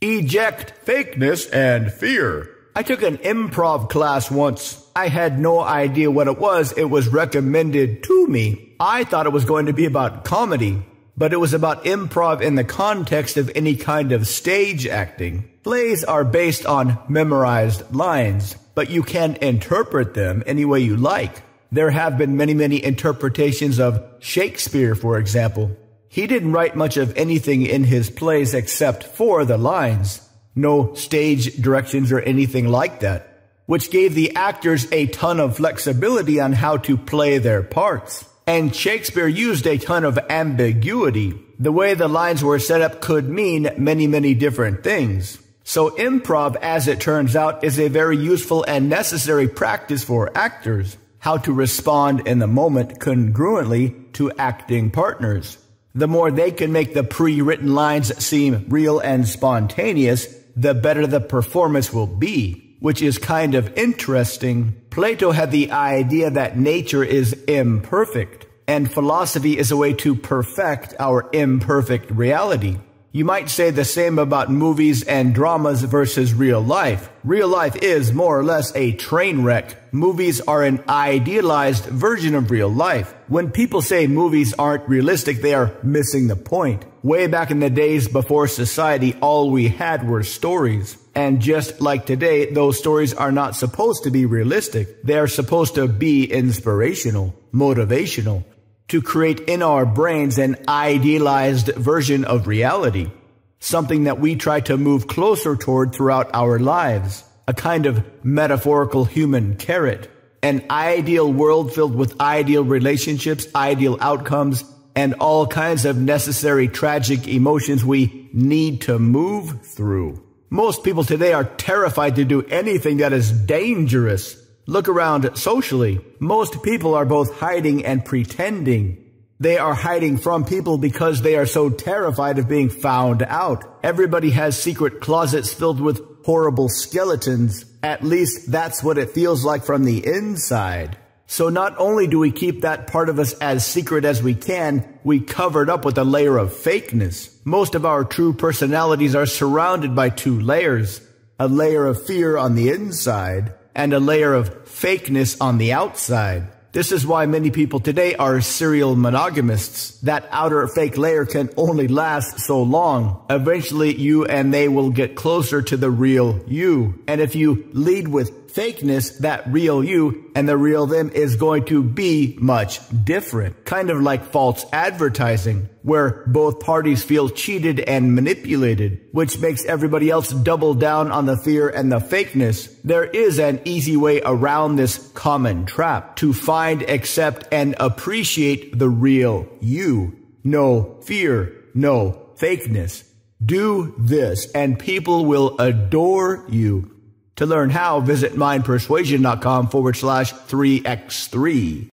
Eject fakeness and fear. I took an improv class once. I had no idea what it was. It was recommended to me. I thought it was going to be about comedy, but it was about improv in the context of any kind of stage acting. Plays are based on memorized lines, but you can interpret them any way you like. There have been many interpretations of Shakespeare, for example. He didn't write much of anything in his plays except for the lines. No stage directions or anything like that, which gave the actors a ton of flexibility on how to play their parts. And Shakespeare used a ton of ambiguity. The way the lines were set up could mean many different things. So improv, as it turns out, is a very useful and necessary practice for actors. How to respond in the moment congruently to acting partners. The more they can make the pre-written lines seem real and spontaneous, the better the performance will be, which is kind of interesting. Plato had the idea that nature is imperfect, and philosophy is a way to perfect our imperfect reality. You might say the same about movies and dramas versus real life. Real life is more or less a train wreck. Movies are an idealized version of real life. When people say movies aren't realistic, they are missing the point. Way back in the days before society, all we had were stories. And just like today, those stories are not supposed to be realistic. They are supposed to be inspirational, motivational, to create in our brains an idealized version of reality, something that we try to move closer toward throughout our lives, a kind of metaphorical human carrot, an ideal world filled with ideal relationships, ideal outcomes, and all kinds of necessary tragic emotions we need to move through. Most people today are terrified to do anything that is dangerous. Look around socially. Most people are both hiding and pretending. They are hiding from people because they are so terrified of being found out. Everybody has secret closets filled with horrible skeletons. At least that's what it feels like from the inside. So not only do we keep that part of us as secret as we can, we cover it up with a layer of fakeness. Most of our true personalities are surrounded by two layers. A layer of fear on the inside, and a layer of fakeness on the outside. This is why many people today are serial monogamists. That outer fake layer can only last so long. Eventually, you and they will get closer to the real you. And if you lead with fakeness, that real you and the real them is going to be much different. Kind of like false advertising, where both parties feel cheated and manipulated, which makes everybody else double down on the fear and the fakeness. There is an easy way around this common trap to find, accept, and appreciate the real you. No fear, no fakeness. Do this and people will adore you. To learn how, visit mindpersuasion.com/3x3.